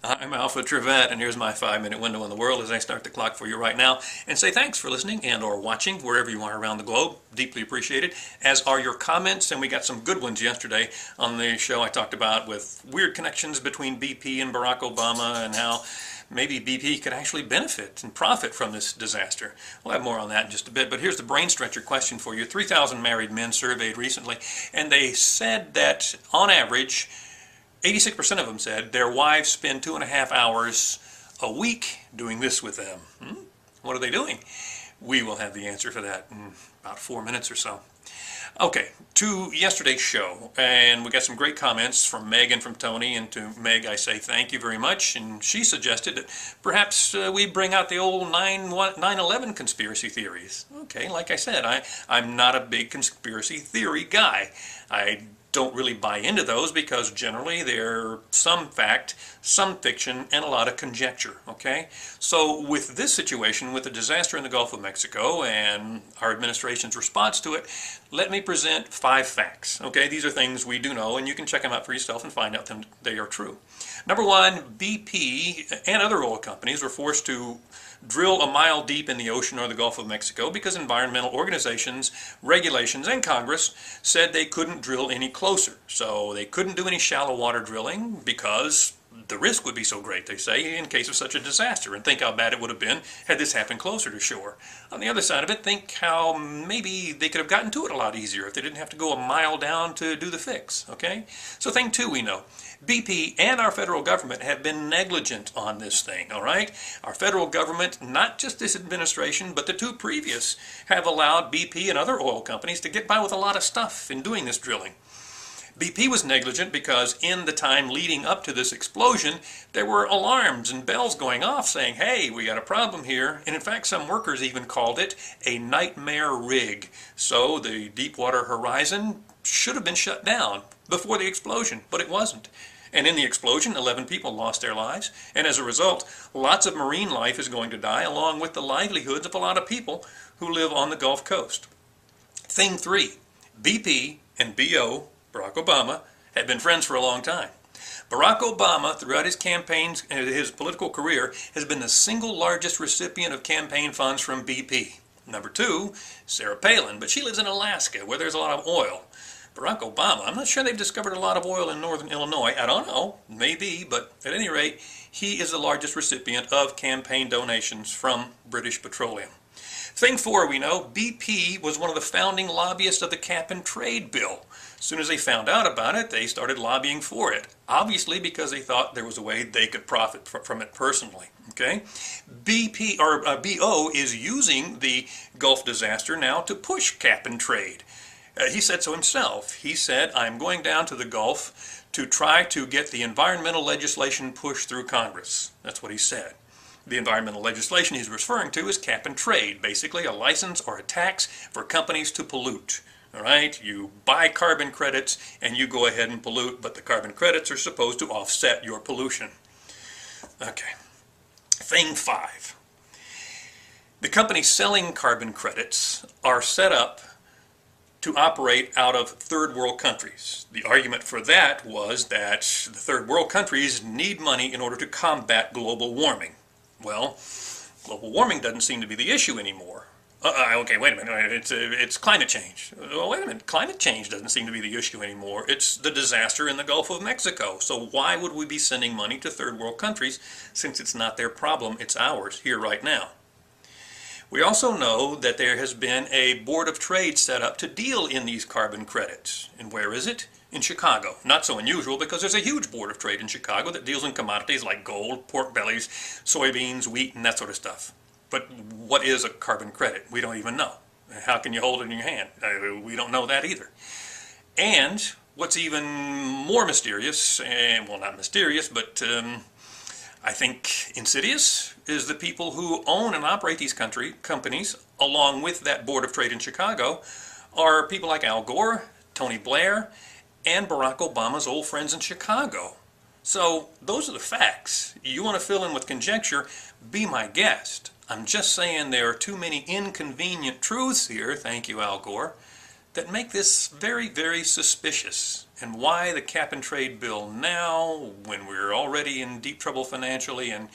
I'm Alpha Trivette, and here's my 5-minute window in the world as I start the clock for you right now and say thanks for listening and or watching wherever you are around the globe. Deeply appreciated, as are your comments, and we got some good ones yesterday on the show. I talked about with weird connections between BP and Barack Obama and how maybe BP could actually benefit and profit from this disaster. We'll have more on that in just a bit, but here's the brain stretcher question for you. 3,000 married men surveyed recently, and they said that on average 86% of them said their wives spend 2.5 hours a week doing this with them. What are they doing? We will have the answer for that in about 4 minutes or so. Okay, to yesterday's show, and we got some great comments from Meg and from Tony, and to Meg I say thank you very much, and she suggested that perhaps we bring out the old 9/11 conspiracy theories. Okay, like I said, I'm not a big conspiracy theory guy. I don't really buy into those because generally they're some fact, some fiction, and a lot of conjecture, okay? So with this situation, with the disaster in the Gulf of Mexico and our administration's response to it, let me present 5 facts, okay? These are things we do know, and you can check them out for yourself and find out that they are true. Number one, BP and other oil companies were forced to drill a mile deep in the ocean or the Gulf of Mexico because environmental organizations, regulations, and Congress said they couldn't drill any closer. So they couldn't do any shallow water drilling because the risk would be so great, they say, in case of such a disaster. And think how bad it would have been had this happened closer to shore. On the other side of it, think how maybe they could have gotten to it a lot easier if they didn't have to go a mile down to do the fix, okay? So thing 2 we know. BP and our federal government have been negligent on this thing, all right? Our federal government, not just this administration, but the 2 previous, have allowed BP and other oil companies to get by with a lot of stuff in doing this drilling. BP was negligent because in the time leading up to this explosion, there were alarms and bells going off saying, hey, we got a problem here. And in fact, some workers even called it a nightmare rig. So the Deepwater Horizon should have been shut down before the explosion, but it wasn't. And in the explosion, 11 people lost their lives. And as a result, lots of marine life is going to die, along with the livelihoods of a lot of people who live on the Gulf Coast. Thing 3, BP and BO, Barack Obama, had been friends for a long time. Barack Obama, throughout his campaigns and his political career, has been the single largest recipient of campaign funds from BP. Number 2, Sarah Palin, but she lives in Alaska, where there's a lot of oil. Barack Obama, I'm not sure they've discovered a lot of oil in northern Illinois. I don't know, maybe, but at any rate, he is the largest recipient of campaign donations from British Petroleum. Thing 4 we know, BP was one of the founding lobbyists of the Cap and Trade bill. As soon as they found out about it, they started lobbying for it. Obviously because they thought there was a way they could profit from it personally. Okay? BO is using the Gulf disaster now to push Cap and Trade. He said so himself. He said, I'm going down to the Gulf to try to get the environmental legislation pushed through Congress. That's what he said. The environmental legislation he's referring to is cap and trade, basically a license or a tax for companies to pollute. All right, you buy carbon credits and you go ahead and pollute, but the carbon credits are supposed to offset your pollution. Okay, thing 5. The companies selling carbon credits are set up to operate out of third world countries. The argument for that was that the third world countries need money in order to combat global warming. Well, global warming doesn't seem to be the issue anymore. Okay, wait a minute, it's climate change. Well, wait a minute, climate change doesn't seem to be the issue anymore. It's the disaster in the Gulf of Mexico. So why would we be sending money to third world countries since it's not their problem, it's ours, here right now? We also know that there has been a board of trade set up to deal in these carbon credits. And where is it? In Chicago. Not so unusual because there's a huge board of trade in Chicago that deals in commodities like gold, pork bellies, soybeans, wheat, and that sort of stuff. But what is a carbon credit? We don't even know. How can you hold it in your hand? We don't know that either. And what's even more mysterious, and well, not mysterious, but I think insidious, is the people who own and operate these companies, along with that board of trade in Chicago, are people like Al Gore, Tony Blair, and Barack Obama's old friends in Chicago. So those are the facts. You want to fill in with conjecture, be my guest. I'm just saying there are too many inconvenient truths here, thank you Al Gore, that make this very, very suspicious. And why the cap and trade bill now when we're already in deep trouble financially, and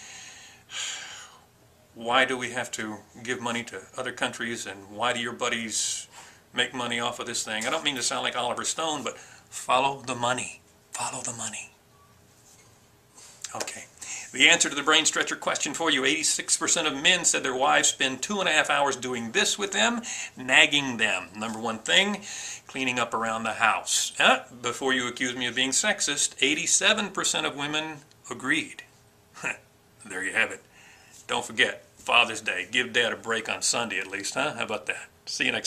why do we have to give money to other countries, and why do your buddies make money off of this thing? I don't mean to sound like Oliver Stone, but follow the money. Follow the money. Okay. The answer to the brain stretcher question for you, 86% of men said their wives spend 2.5 hours doing this with them, nagging them. Number one thing, cleaning up around the house. Before you accuse me of being sexist, 87% of women agreed. There you have it. Don't forget, Father's Day. Give Dad a break on Sunday at least, huh? How about that? See you next time.